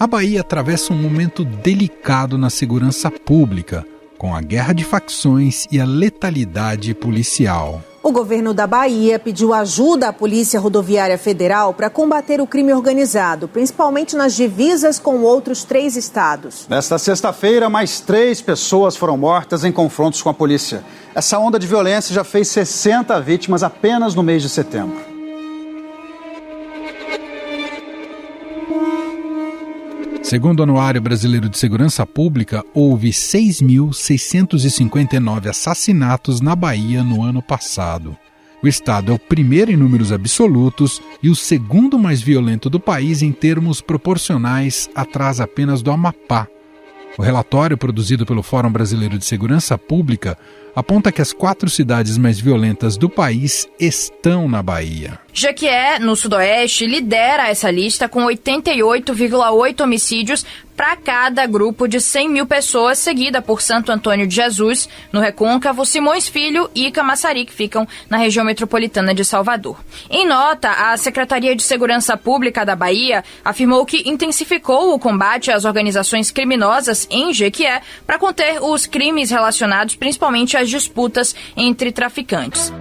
A Bahia atravessa um momento delicado na segurança pública, com a guerra de facções e a letalidade policial. O governo da Bahia pediu ajuda à Polícia Rodoviária Federal para combater o crime organizado, principalmente nas divisas com outros 3 estados. Nesta sexta-feira, mais 3 pessoas foram mortas em confrontos com a polícia. Essa onda de violência já fez 60 vítimas apenas no mês de setembro. Segundo o Anuário Brasileiro de Segurança Pública, houve 6.659 assassinatos na Bahia no ano passado. O estado é o primeiro em números absolutos e o segundo mais violento do país em termos proporcionais, atrás apenas do Amapá. O relatório produzido pelo Fórum Brasileiro de Segurança Pública aponta que as 4 cidades mais violentas do país estão na Bahia. Jequié, no Sudoeste, lidera essa lista com 88,8 homicídios para cada grupo de 100 mil pessoas, seguida por Santo Antônio de Jesus, no Recôncavo, Simões Filho e Camaçari, que ficam na região metropolitana de Salvador. Em nota, a Secretaria de Segurança Pública da Bahia afirmou que intensificou o combate às organizações criminosas em Jequié para conter os crimes relacionados principalmente às disputas entre traficantes.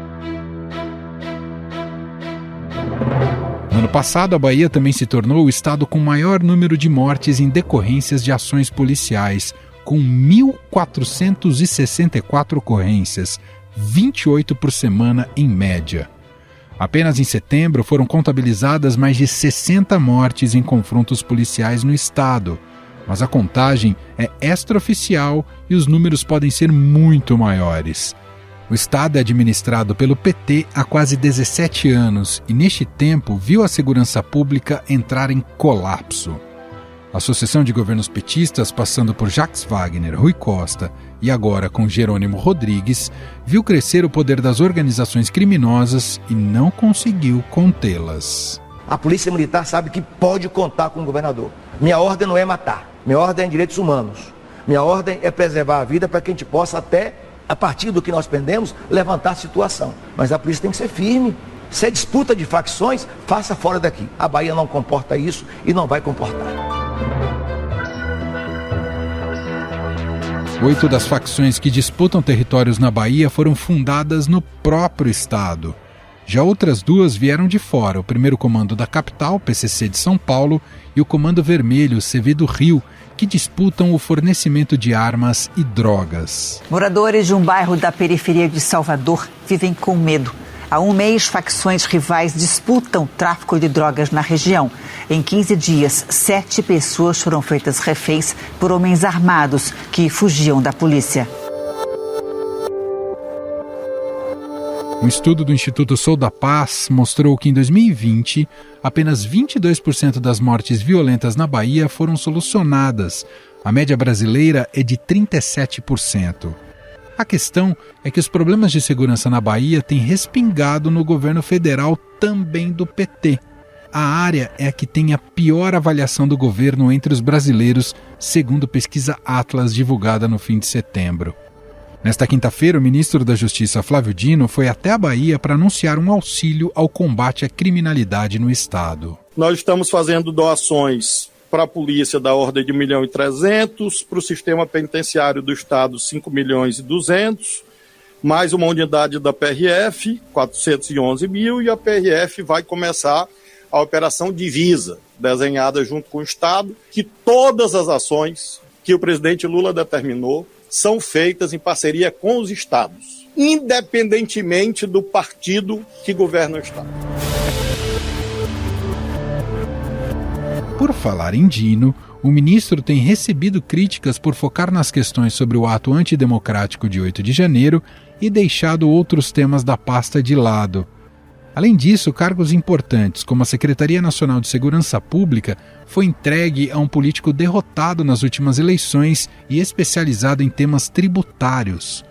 No ano passado, a Bahia também se tornou o estado com maior número de mortes em decorrências de ações policiais, com 1.464 ocorrências, 28 por semana em média. Apenas em setembro foram contabilizadas mais de 60 mortes em confrontos policiais no estado, mas a contagem é extraoficial e os números podem ser muito maiores. O estado é administrado pelo PT há quase 17 anos e, neste tempo, viu a segurança pública entrar em colapso. A sucessão de governos petistas, passando por Jacques Wagner, Rui Costa e agora com Jerônimo Rodrigues, viu crescer o poder das organizações criminosas e não conseguiu contê-las. A Polícia Militar sabe que pode contar com o governador. Minha ordem não é matar, minha ordem é direitos humanos. Minha ordem é preservar a vida para que a gente possa até, a partir do que nós prendemos, levantar a situação. Mas a polícia tem que ser firme. Se é disputa de facções, faça fora daqui. A Bahia não comporta isso e não vai comportar. 8 das facções que disputam territórios na Bahia foram fundadas no próprio estado. Já outras 2 vieram de fora, o primeiro comando da capital, PCC de São Paulo, e o Comando Vermelho, CV do Rio, que disputam o fornecimento de armas e drogas. Moradores de um bairro da periferia de Salvador vivem com medo. Há um mês, facções rivais disputam o tráfico de drogas na região. Em 15 dias, 7 pessoas foram feitas reféns por homens armados que fugiam da polícia. Um estudo do Instituto Sou da Paz mostrou que em 2020, apenas 22% das mortes violentas na Bahia foram solucionadas. A média brasileira é de 37%. A questão é que os problemas de segurança na Bahia têm respingado no governo federal também do PT. A área é a que tem a pior avaliação do governo entre os brasileiros, segundo pesquisa Atlas divulgada no fim de setembro. Nesta quinta-feira, o ministro da Justiça, Flávio Dino, foi até a Bahia para anunciar um auxílio ao combate à criminalidade no estado. Nós estamos fazendo doações para a polícia da ordem de 1.300.000, para o sistema penitenciário do estado 5.200.000, mais uma unidade da PRF, 411 mil, e a PRF vai começar a Operação Divisa, desenhada junto com o estado, que todas as ações que o presidente Lula determinou são feitas em parceria com os estados, independentemente do partido que governa o estado. Por falar em Dino, o ministro tem recebido críticas por focar nas questões sobre o ato antidemocrático de 8 de janeiro e deixado outros temas da pasta de lado. Além disso, cargos importantes, como a Secretaria Nacional de Segurança Pública, foi entregue a um político derrotado nas últimas eleições e especializado em temas tributários.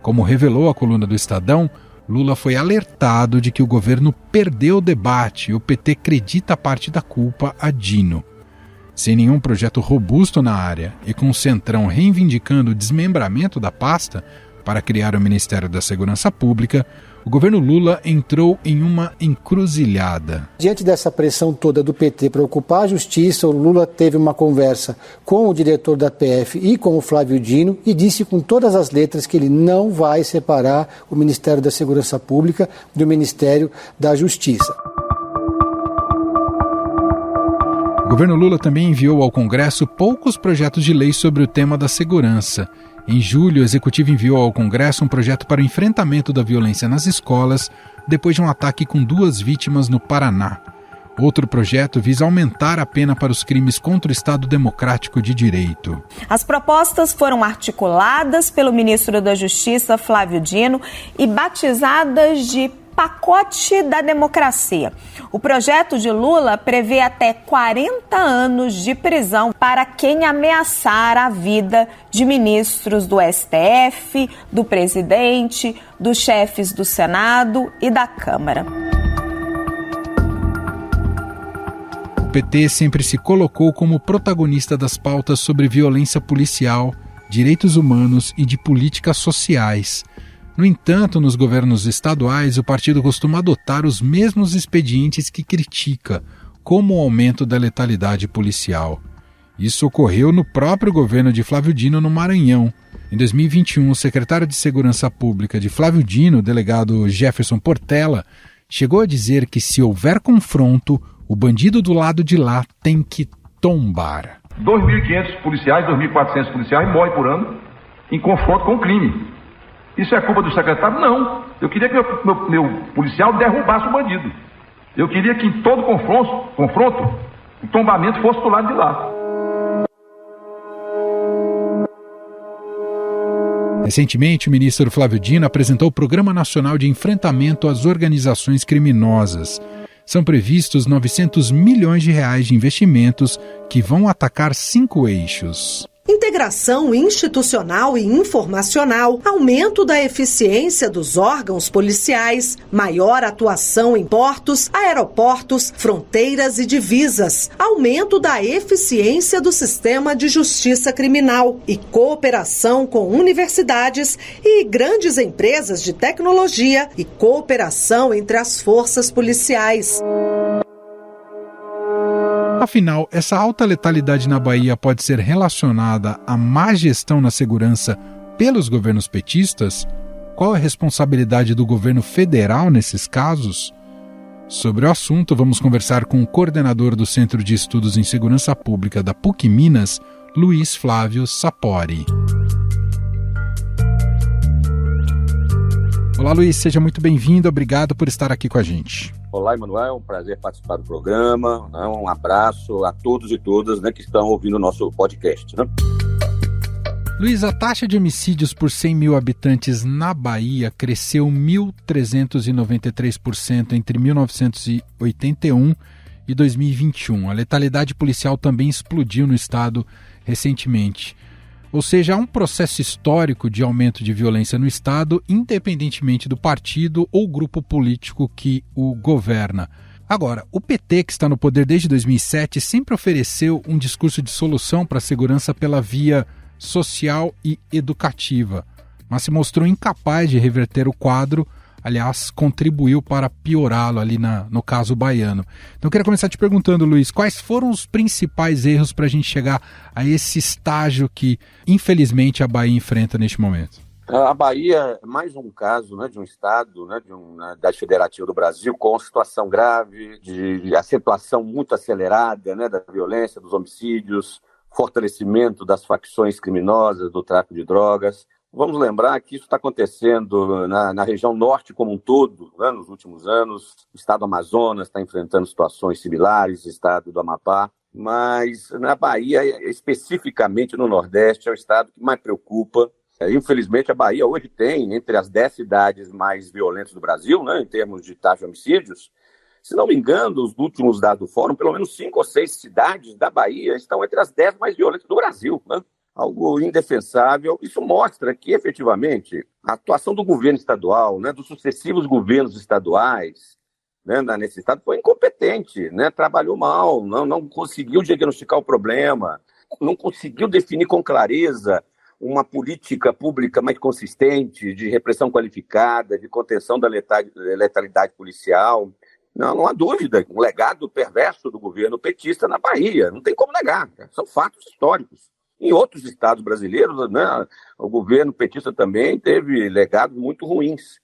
Como revelou a coluna do Estadão, Lula foi alertado de que o governo perdeu o debate e o PT acredita parte da culpa a Dino. Sem nenhum projeto robusto na área e com o Centrão reivindicando o desmembramento da pasta para criar o Ministério da Segurança Pública, o governo Lula entrou em uma encruzilhada. Diante dessa pressão toda do PT para ocupar a justiça, o Lula teve uma conversa com o diretor da PF e com o Flávio Dino e disse com todas as letras que ele não vai separar o Ministério da Segurança Pública do Ministério da Justiça. O governo Lula também enviou ao Congresso poucos projetos de lei sobre o tema da segurança. Em julho, o Executivo enviou ao Congresso um projeto para o enfrentamento da violência nas escolas, depois de um ataque com 2 vítimas no Paraná. Outro projeto visa aumentar a pena para os crimes contra o Estado Democrático de Direito. As propostas foram articuladas pelo ministro da Justiça, Flávio Dino, e batizadas de Pacote da Democracia. O projeto de Lula prevê até 40 anos de prisão para quem ameaçar a vida de ministros do STF, do presidente, dos chefes do Senado e da Câmara. O PT sempre se colocou como protagonista das pautas sobre violência policial, direitos humanos e de políticas sociais. No entanto, nos governos estaduais, o partido costuma adotar os mesmos expedientes que critica, como o aumento da letalidade policial. Isso ocorreu no próprio governo de Flávio Dino no Maranhão. Em 2021, o secretário de Segurança Pública de Flávio Dino, o delegado Jefferson Portela, chegou a dizer que se houver confronto, o bandido do lado de lá tem que tombar. 2.500 policiais, 2.400 policiais morrem por ano em confronto com o crime. Isso é culpa do secretário? Não. Eu queria que meu policial derrubasse o bandido. Eu queria que em todo confronto, o tombamento fosse do lado de lá. Recentemente, o ministro Flávio Dino apresentou o Programa Nacional de Enfrentamento às Organizações Criminosas. São previstos 900 milhões de reais de investimentos que vão atacar 5 eixos. Integração institucional e informacional, aumento da eficiência dos órgãos policiais, maior atuação em portos, aeroportos, fronteiras e divisas, aumento da eficiência do sistema de justiça criminal e cooperação com universidades e grandes empresas de tecnologia e cooperação entre as forças policiais. Afinal, essa alta letalidade na Bahia pode ser relacionada à má gestão na segurança pelos governos petistas? Qual é a responsabilidade do governo federal nesses casos? Sobre o assunto, vamos conversar com o coordenador do Centro de Estudos em Segurança Pública da PUC Minas, Luiz Flávio Sapori. Olá, Luiz, seja muito bem-vindo, obrigado por estar aqui com a gente. Olá, Emanuel, é um prazer participar do programa, um abraço a todos e todas que estão ouvindo o nosso podcast. Luiz, a taxa de homicídios por 100 mil habitantes na Bahia cresceu 1.393% entre 1981 e 2021. A letalidade policial também explodiu no estado recentemente. Ou seja, há um processo histórico de aumento de violência no estado, independentemente do partido ou grupo político que o governa. Agora, o PT, que está no poder desde 2007, sempre ofereceu um discurso de solução para a segurança pela via social e educativa, mas se mostrou incapaz de reverter o quadro, aliás, contribuiu para piorá-lo ali no caso baiano. Então eu queria começar te perguntando, Luiz, quais foram os principais erros para a gente chegar a esse estágio que, infelizmente, a Bahia enfrenta neste momento? A Bahia é mais um caso de um estado, de uma unidade federativa do Brasil, com situação grave, de acentuação muito acelerada da violência, dos homicídios, fortalecimento das facções criminosas, do tráfico de drogas. Vamos lembrar que isso está acontecendo na região norte como um todo, nos últimos anos. O estado do Amazonas está enfrentando situações similares, o estado do Amapá. Mas na Bahia, especificamente no Nordeste, é o estado que mais preocupa. Infelizmente, a Bahia hoje tem entre as 10 cidades mais violentas do Brasil, em termos de taxa de homicídios. Se não me engano, os últimos dados do Fórum, pelo menos 5 ou 6 cidades da Bahia estão entre as 10 mais violentas do Brasil, Algo indefensável. Isso mostra que, efetivamente, a atuação do governo estadual, dos sucessivos governos estaduais, nesse estado, foi incompetente, trabalhou mal, não conseguiu diagnosticar o problema, não conseguiu definir com clareza uma política pública mais consistente, de repressão qualificada, de contenção da letalidade policial. Não há dúvida, um legado perverso do governo petista na Bahia, não tem como negar, são fatos históricos. Em outros estados brasileiros, né, o governo petista também teve legados muito ruins.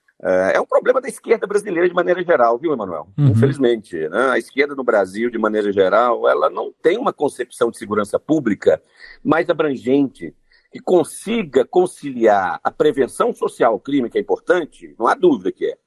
É um problema da esquerda brasileira de maneira geral, viu, Emanuel? Infelizmente, né? A esquerda no Brasil, de maneira geral, ela não tem uma concepção de segurança pública mais abrangente, que consiga conciliar a prevenção social ao crime, que é importante, não há dúvida que é,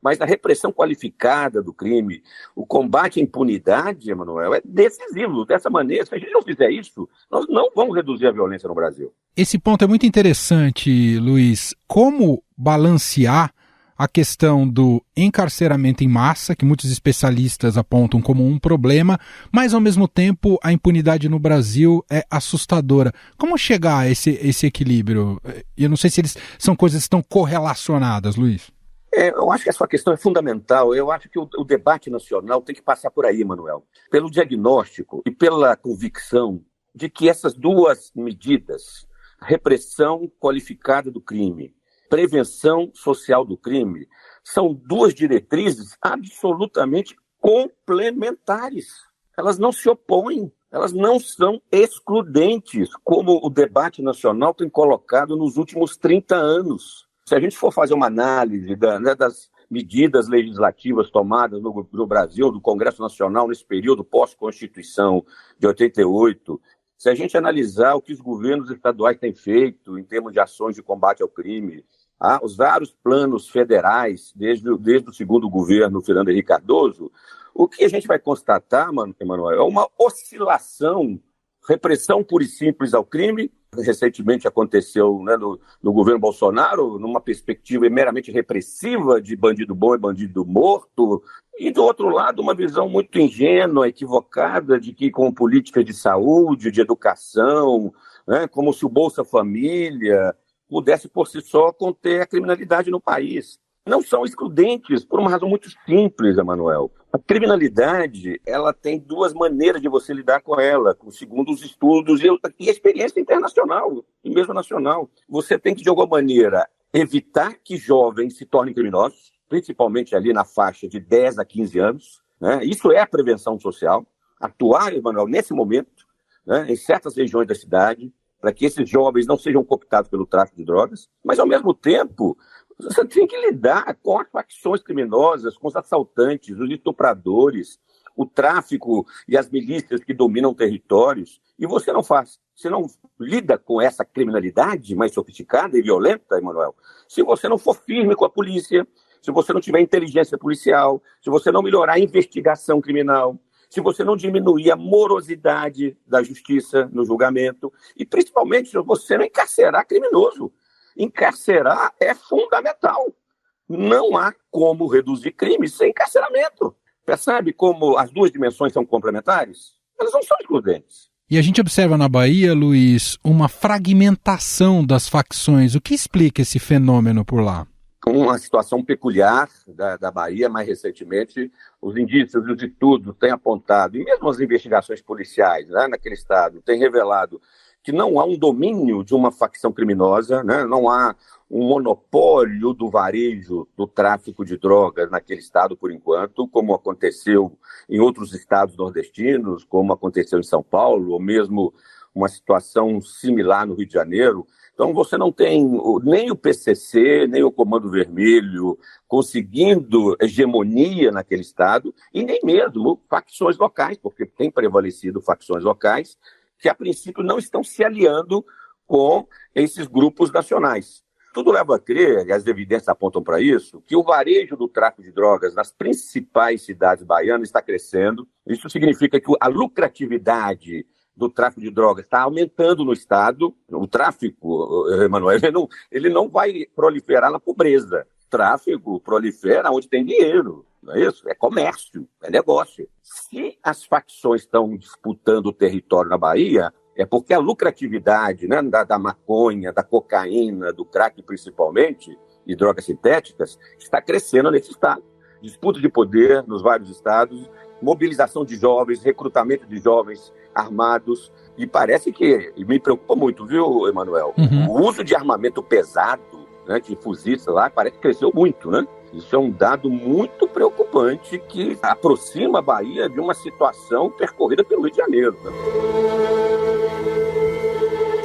mas a repressão qualificada do crime, o combate à impunidade, Emanuel, é decisivo. Dessa maneira, se a gente não fizer isso, nós não vamos reduzir a violência no Brasil. Esse ponto é muito interessante, Luiz. Como balancear a questão do encarceramento em massa, que muitos especialistas apontam como um problema, mas ao mesmo tempo a impunidade no Brasil é assustadora. Como chegar a esse equilíbrio? Eu não sei se são coisas que estão correlacionadas, Luiz. Eu acho que a sua questão é fundamental. Eu acho que o debate nacional tem que passar por aí, Manuel, pelo diagnóstico e pela convicção de que essas duas medidas, repressão qualificada do crime, prevenção social do crime, são duas diretrizes absolutamente complementares. Elas não se opõem, elas não são excludentes, como o debate nacional tem colocado nos últimos 30 anos. Se a gente for fazer uma análise das medidas legislativas tomadas no Brasil, do Congresso Nacional, nesse período pós-Constituição de 88, se a gente analisar o que os governos estaduais têm feito em termos de ações de combate ao crime, os vários planos federais, desde o segundo governo Fernando Henrique Cardoso, o que a gente vai constatar, Emanuel, é uma oscilação, repressão pura e simples ao crime. Recentemente aconteceu, né, no governo Bolsonaro, numa perspectiva meramente repressiva de bandido bom e bandido morto, e do outro lado uma visão muito ingênua, equivocada, de que com políticas de saúde, de educação, né, como se o Bolsa Família pudesse por si só conter a criminalidade no país. Não são excludentes, por uma razão muito simples, Emanuel. A criminalidade, ela tem duas maneiras de você lidar com ela, segundo os estudos e a experiência internacional, e mesmo nacional. Você tem que, de alguma maneira, evitar que jovens se tornem criminosos, principalmente ali na faixa de 10 a 15 anos. Né? Isso é a prevenção social. Atuar, Emanuel, nesse momento, né, em certas regiões da cidade, para que esses jovens não sejam cooptados pelo tráfico de drogas, mas, ao mesmo tempo, você tem que lidar com as facções criminosas, com os assaltantes, os estupradores, o tráfico e as milícias que dominam territórios. E você não faz. Você não lida com essa criminalidade mais sofisticada e violenta, Emanuel, se você não for firme com a polícia, se você não tiver inteligência policial, se você não melhorar a investigação criminal, se você não diminuir a morosidade da justiça no julgamento e, principalmente, se você não encarcerar criminoso. Encarcerar é fundamental. Não há como reduzir crime sem encarceramento. Percebe como as duas dimensões são complementares? Elas não são excludentes. E a gente observa na Bahia, Luiz, uma fragmentação das facções. O que explica esse fenômeno por lá? Uma situação peculiar da Bahia, mais recentemente, os indícios e os estudos têm apontado, e mesmo as investigações policiais, né, naquele estado, têm revelado que não há um domínio de uma facção criminosa, né? Não há um monopólio do varejo do tráfico de drogas naquele estado, por enquanto, como aconteceu em outros estados nordestinos, como aconteceu em São Paulo, ou mesmo uma situação similar no Rio de Janeiro. Então, você não tem nem o PCC, nem o Comando Vermelho conseguindo hegemonia naquele estado, e nem mesmo facções locais, porque tem prevalecido facções locais, que a princípio não estão se aliando com esses grupos nacionais. Tudo leva a crer, e as evidências apontam para isso, que o varejo do tráfico de drogas nas principais cidades baianas está crescendo. Isso significa que a lucratividade do tráfico de drogas está aumentando no estado. O tráfico, Emanuel, ele não vai proliferar na pobreza. O tráfico prolifera onde tem dinheiro. Não é isso? É comércio, é negócio. Se as facções estão disputando o território na Bahia, é porque a lucratividade, né, da maconha, da cocaína, do crack principalmente, e drogas sintéticas, está crescendo nesse estado. disputa de poder nos vários estados, mobilização de jovens, recrutamento de jovens armados. E parece que, e me preocupa muito, viu, Emanuel? O uso de armamento pesado, né, de fuzis lá, parece que cresceu muito, né? Isso é um dado muito preocupante que aproxima a Bahia de uma situação percorrida pelo Rio de Janeiro. Né?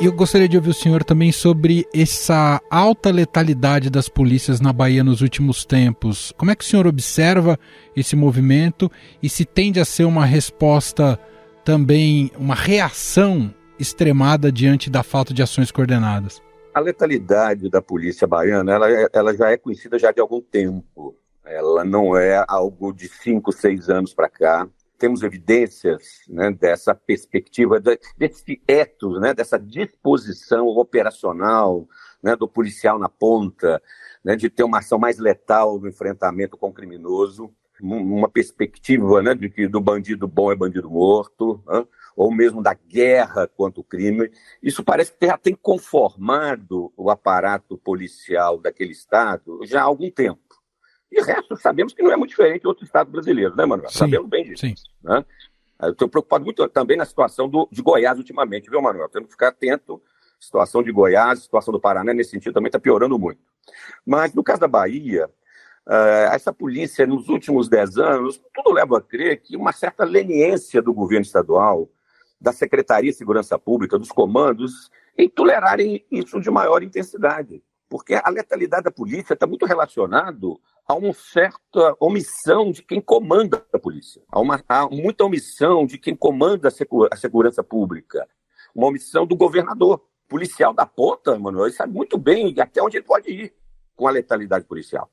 Eu gostaria de ouvir o senhor também sobre essa alta letalidade das polícias na Bahia nos últimos tempos. Como é que o senhor observa esse movimento e se tende a ser uma resposta também, uma reação extremada diante da falta de ações coordenadas? A letalidade da polícia baiana, ela já é conhecida já de algum tempo. Ela não é algo de 5, 6 anos para cá. Temos evidências, né, dessa perspectiva, desse ethos, né, dessa disposição operacional, né, do policial na ponta, né, de ter uma ação mais letal no enfrentamento com o criminoso, uma perspectiva, né, de que do bandido bom é bandido morto, né, ou mesmo da guerra contra o crime. Isso parece que já tem conformado o aparato policial daquele estado já há algum tempo. E o resto sabemos que não é muito diferente de outros estados brasileiros, né, Manuel? Sim, sabemos bem disso. Né? Eu estou preocupado muito também na situação de Goiás ultimamente, viu, Manuel? Temos que ficar atento. A situação de Goiás, a situação do Paraná, nesse sentido, também está piorando muito. Mas, no caso da Bahia, essa polícia, nos últimos 10 anos, tudo leva a crer que uma certa leniência do governo estadual, da Secretaria de Segurança Pública, dos comandos, em tolerarem isso de maior intensidade. Porque a letalidade da polícia está muito relacionado a uma certa omissão de quem comanda a polícia. Há muita omissão de quem comanda a segurança pública. Uma omissão do governador. O policial da ponta, Manuel, ele sabe muito bem até onde ele pode ir com a letalidade policial.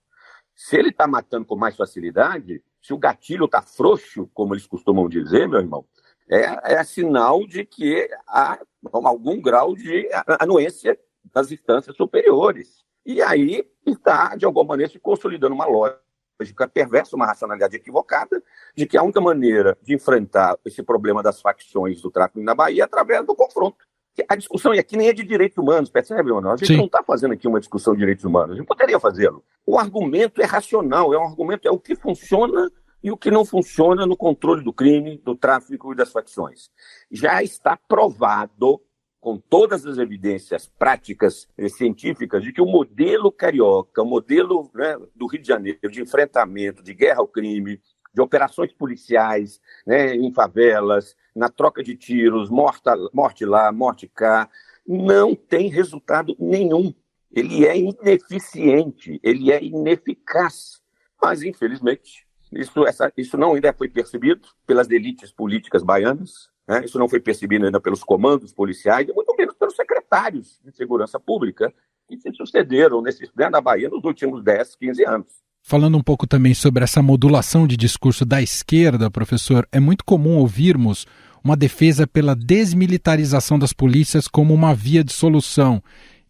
Se ele está matando com mais facilidade, se o gatilho está frouxo, como eles costumam dizer, meu irmão, é sinal de que há algum grau de anuência das instâncias superiores. E aí está, de alguma maneira, se consolidando uma lógica perversa, uma racionalidade equivocada, de que a única maneira de enfrentar esse problema das facções do tráfico na Bahia é através do confronto. A discussão aqui nem é de direitos humanos, percebe, Manuel? A gente não está fazendo aqui uma discussão de direitos humanos, a gente poderia fazê-lo. O argumento é racional, é o que funciona e o que não funciona no controle do crime, do tráfico e das facções. Já está provado, com todas as evidências práticas e científicas, de que o modelo carioca, o modelo, né, do Rio de Janeiro, de enfrentamento, de guerra ao crime, de operações policiais, né, em favelas, na troca de tiros, morte lá, morte cá, não tem resultado nenhum. Ele é ineficiente, ele é ineficaz. Mas, infelizmente, isso não ainda foi percebido pelas elites políticas baianas, né? Isso não foi percebido ainda pelos comandos policiais, e muito menos pelos secretários de segurança pública que se sucederam na Bahia nos últimos 10, 15 anos. Falando um pouco também sobre essa modulação de discurso da esquerda, professor, é muito comum ouvirmos uma defesa pela desmilitarização das polícias como uma via de solução.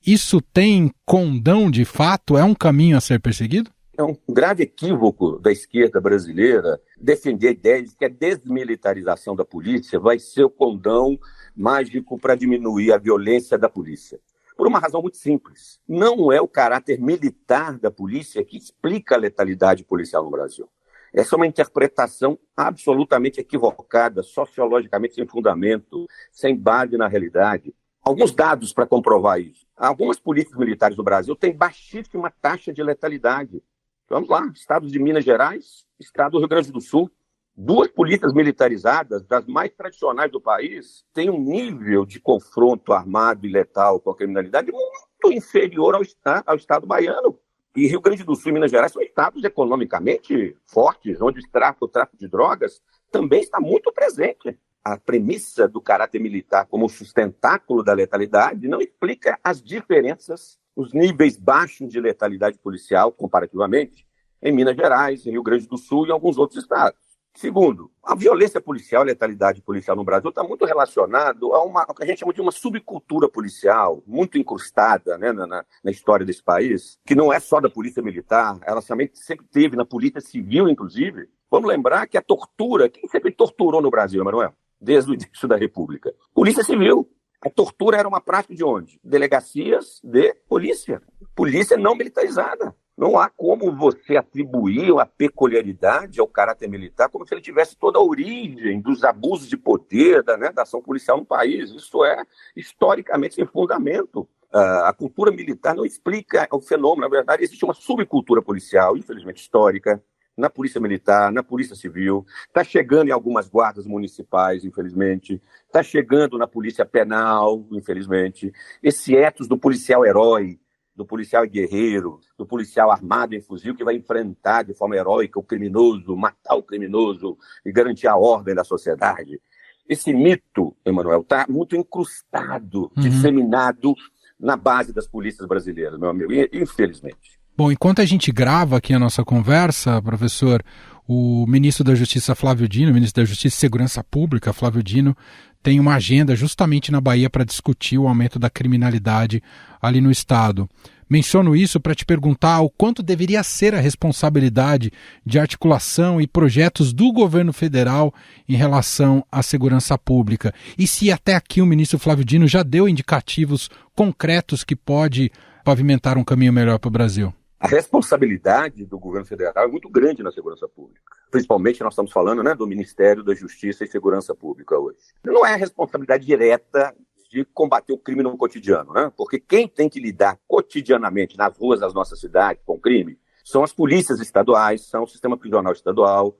Isso tem condão de fato? É um caminho a ser perseguido? É um grave equívoco da esquerda brasileira defender a ideia de que a desmilitarização da polícia vai ser o condão mágico para diminuir a violência da polícia. Por uma razão muito simples. Não é o caráter militar da polícia que explica a letalidade policial no Brasil. Essa é uma interpretação absolutamente equivocada, sociologicamente sem fundamento, sem base na realidade. Alguns dados para comprovar isso. Algumas polícias militares do Brasil têm baixíssima taxa de letalidade. Vamos lá, estados de Minas Gerais, estado do Rio Grande do Sul. 2 polícias militarizadas, das mais tradicionais do país, têm um nível de confronto armado e letal com a criminalidade muito inferior ao estado baiano. E Rio Grande do Sul e Minas Gerais são estados economicamente fortes, onde o tráfico de drogas também está muito presente. A premissa do caráter militar como sustentáculo da letalidade não explica as diferenças, os níveis baixos de letalidade policial, comparativamente, em Minas Gerais, em Rio Grande do Sul e em alguns outros estados. Segundo, a violência policial, a letalidade policial no Brasil está muito relacionado ao que a gente chama de uma subcultura policial, muito incrustada, né, na história desse país, que não é só da polícia militar, ela também sempre teve na polícia civil, inclusive. Vamos lembrar que a tortura, quem sempre torturou no Brasil, Emanuel? Desde o início da República. Polícia Civil. A tortura era uma prática de onde? Delegacias de polícia. Polícia não militarizada. Não há como você atribuir a peculiaridade ao caráter militar como se ele tivesse toda a origem dos abusos de poder da ação policial no país. Isso é historicamente sem fundamento. A cultura militar não explica o fenômeno. Na verdade, existe uma subcultura policial, infelizmente histórica, na polícia militar, na polícia civil, está chegando em algumas guardas municipais, infelizmente, está chegando na polícia penal, infelizmente. Esse ethos do policial herói, do policial guerreiro, do policial armado em fuzil que vai enfrentar de forma heróica o criminoso, matar o criminoso e garantir a ordem da sociedade. Esse mito, Emanuel, está muito incrustado, disseminado na base das polícias brasileiras, meu amigo, infelizmente. Bom, enquanto a gente grava aqui a nossa conversa, professor, o ministro da Justiça, Flávio Dino, ministro da Justiça e Segurança Pública, Flávio Dino, tem uma agenda justamente na Bahia para discutir o aumento da criminalidade ali no estado. Menciono isso para te perguntar o quanto deveria ser a responsabilidade de articulação e projetos do governo federal em relação à segurança pública. E se até aqui o ministro Flávio Dino já deu indicativos concretos que pode pavimentar um caminho melhor para o Brasil. A responsabilidade do governo federal é muito grande na segurança pública. Principalmente nós estamos falando do Ministério da Justiça e Segurança Pública hoje. Não é a responsabilidade direta de combater o crime no cotidiano, porque quem tem que lidar cotidianamente nas ruas das nossas cidades com o crime são as polícias estaduais, são o sistema prisional estadual,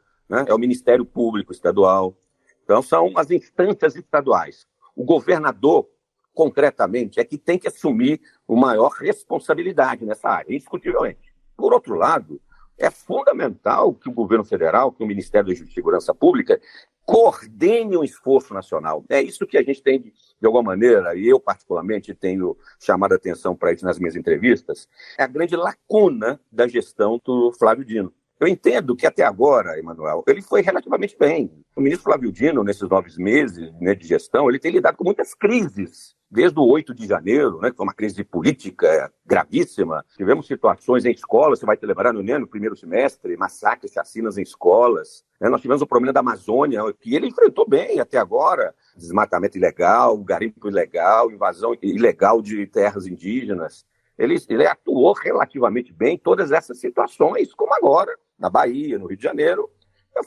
é o Ministério Público estadual. Então são as instâncias estaduais. O governador, concretamente, é que tem que assumir uma maior responsabilidade nessa área, indiscutivelmente. Por outro lado, é fundamental que o governo federal, que o Ministério da Justiça e Segurança Pública, coordene um esforço nacional. É isso que a gente tem, de alguma maneira, e eu particularmente tenho chamado a atenção para isso nas minhas entrevistas, é a grande lacuna da gestão do Flávio Dino. Eu entendo que até agora, Emanuel, ele foi relativamente bem. O ministro Flávio Dino, nesses 9 meses de gestão, ele tem lidado com muitas crises. Desde o 8 de janeiro, que foi uma crise política gravíssima. Tivemos situações em escolas, você vai te lembrar no primeiro semestre, massacres, chacinas em escolas. Nós tivemos o problema da Amazônia, que ele enfrentou bem até agora. Desmatamento ilegal, garimpo ilegal, invasão ilegal de terras indígenas. Ele atuou relativamente bem em todas essas situações, como agora, na Bahia, no Rio de Janeiro,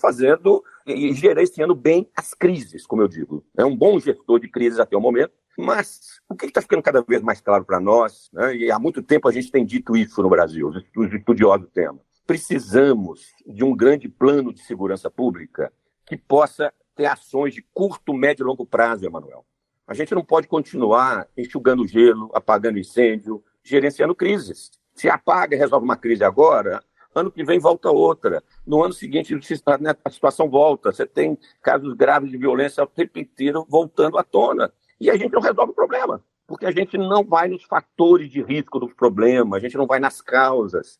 fazendo e gerenciando bem as crises, como eu digo. É um bom gestor de crises até o momento, mas o que está ficando cada vez mais claro para nós, e há muito tempo a gente tem dito isso no Brasil, os estudiosos do tema, precisamos de um grande plano de segurança pública que possa ter ações de curto, médio e longo prazo, Emanuel. A gente não pode continuar enxugando gelo, apagando incêndio, gerenciando crises. Se apaga e resolve uma crise agora, ano que vem volta outra. No ano seguinte, a situação volta. Você tem casos graves de violência o tempo inteiro voltando à tona. E a gente não resolve o problema, porque a gente não vai nos fatores de risco do problema, a gente não vai nas causas.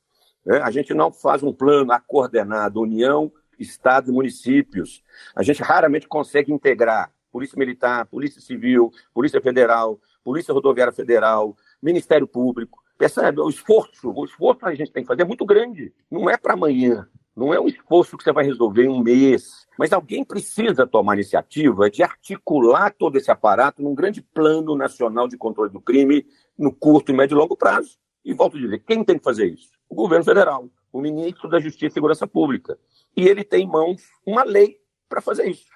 A gente não faz um plano coordenado, União, Estado e municípios. A gente raramente consegue integrar Polícia Militar, Polícia Civil, Polícia Federal, Polícia Rodoviária Federal, Ministério Público. Percebe? O esforço que a gente tem que fazer é muito grande. Não é para amanhã. Não é um esforço que você vai resolver em um mês. Mas alguém precisa tomar a iniciativa de articular todo esse aparato num grande plano nacional de controle do crime no curto, médio e longo prazo. E volto a dizer, quem tem que fazer isso? O governo federal, o ministro da Justiça e Segurança Pública. E ele tem em mãos uma lei para fazer isso,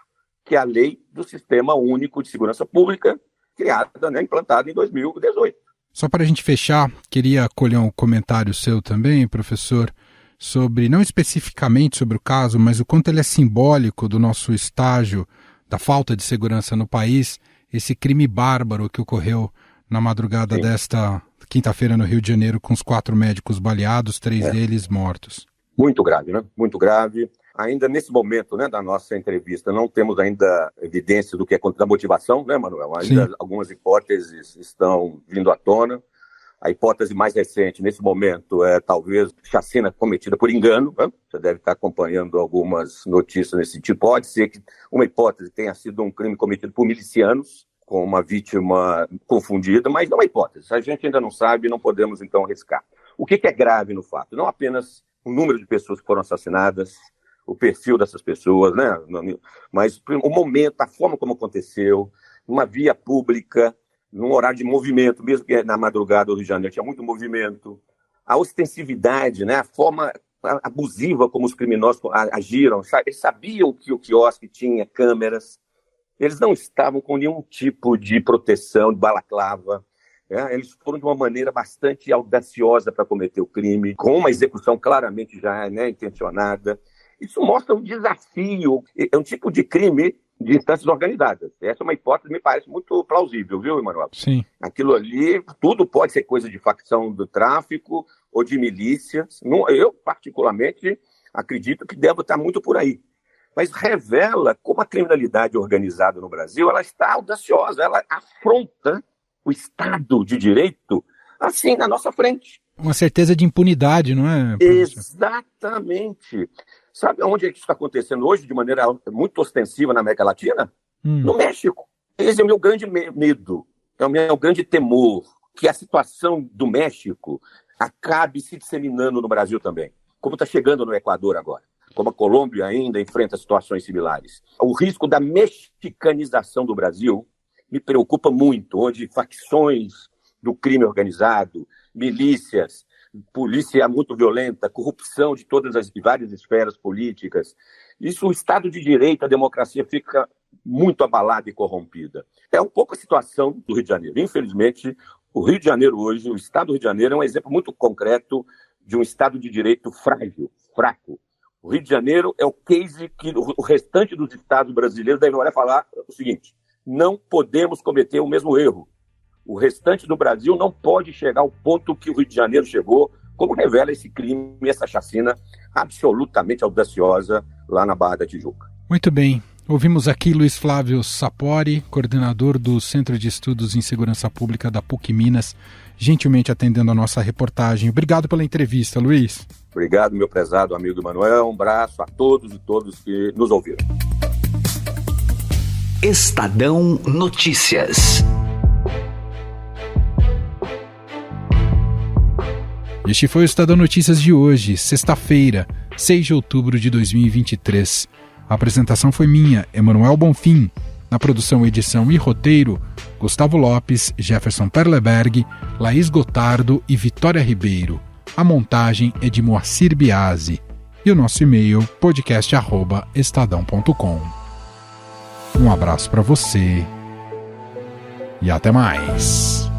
que é a Lei do Sistema Único de Segurança Pública, criada, implantada em 2018. Só para a gente fechar, queria colher um comentário seu também, professor, sobre, não especificamente sobre o caso, mas o quanto ele é simbólico do nosso estágio, da falta de segurança no país, esse crime bárbaro que ocorreu na madrugada desta quinta-feira no Rio de Janeiro, com os 4 médicos baleados, 3 deles mortos. Muito grave, Muito grave. Ainda nesse momento, da nossa entrevista, não temos ainda evidência do que é da motivação, Manuel? Ainda algumas hipóteses estão vindo à tona. A hipótese mais recente, nesse momento, é talvez chacina cometida por engano. Você deve estar acompanhando algumas notícias nesse sentido. Pode ser que uma hipótese tenha sido um crime cometido por milicianos, com uma vítima confundida, mas não é hipótese. A gente ainda não sabe, não podemos, então, arriscar. O que é grave no fato? Não apenas o número de pessoas que foram assassinadas, o perfil dessas pessoas, mas o momento, a forma como aconteceu, numa via pública, num horário de movimento, mesmo que na madrugada do Rio de Janeiro tinha muito movimento, a ostensividade, né, a forma abusiva como os criminosos agiram. Eles sabiam que o quiosque tinha câmeras, eles não estavam com nenhum tipo de proteção, de balaclava. Eles foram de uma maneira bastante audaciosa para cometer o crime, com uma execução claramente já, né, intencionada. Isso mostra um desafio, é um tipo de crime de instâncias organizadas. Essa é uma hipótese que me parece muito plausível, viu, Emanuel? Sim. Aquilo ali, tudo pode ser coisa de facção do tráfico ou de milícias. Eu, particularmente, acredito que deve estar muito por aí. Mas revela como a criminalidade organizada no Brasil ela está audaciosa, ela afronta o Estado de Direito assim na nossa frente. Uma certeza de impunidade, não é, professor? Exatamente. Sabe onde é que isso está acontecendo hoje de maneira muito ostensiva na América Latina? No México. Esse é o meu grande medo, é o meu grande temor, que a situação do México acabe se disseminando no Brasil também, como está chegando no Equador agora, como a Colômbia ainda enfrenta situações similares. O risco da mexicanização do Brasil me preocupa muito, onde facções do crime organizado, milícias, polícia muito violenta, corrupção de todas as várias esferas políticas. Isso, o Estado de Direito, a democracia fica muito abalada e corrompida. É um pouco a situação do Rio de Janeiro. Infelizmente, o Rio de Janeiro hoje, o Estado do Rio de Janeiro é um exemplo muito concreto de um Estado de Direito frágil, fraco. O Rio de Janeiro é o case que o restante dos estados brasileiros devem olhar e falar o seguinte: não podemos cometer o mesmo erro. O restante do Brasil não pode chegar ao ponto que o Rio de Janeiro chegou, como revela esse crime, essa chacina absolutamente audaciosa lá na Barra da Tijuca. Muito bem. Ouvimos aqui Luiz Flávio Sapori, coordenador do Centro de Estudos em Segurança Pública da PUC Minas, gentilmente atendendo a nossa reportagem. Obrigado pela entrevista, Luiz. Obrigado, meu prezado amigo Emanuel. Um abraço a todos e todas que nos ouviram. Estadão Notícias. Este foi o Estadão Notícias de hoje, sexta-feira, 6 de outubro de 2023. A apresentação foi minha, Emanuel Bonfim. Na produção, edição e roteiro, Gustavo Lopes, Jefferson Perleberg, Laís Gotardo e Vitória Ribeiro. A montagem é de Moacir Biasi. E o nosso e-mail, podcast@estadão.com. Um abraço para você e até mais.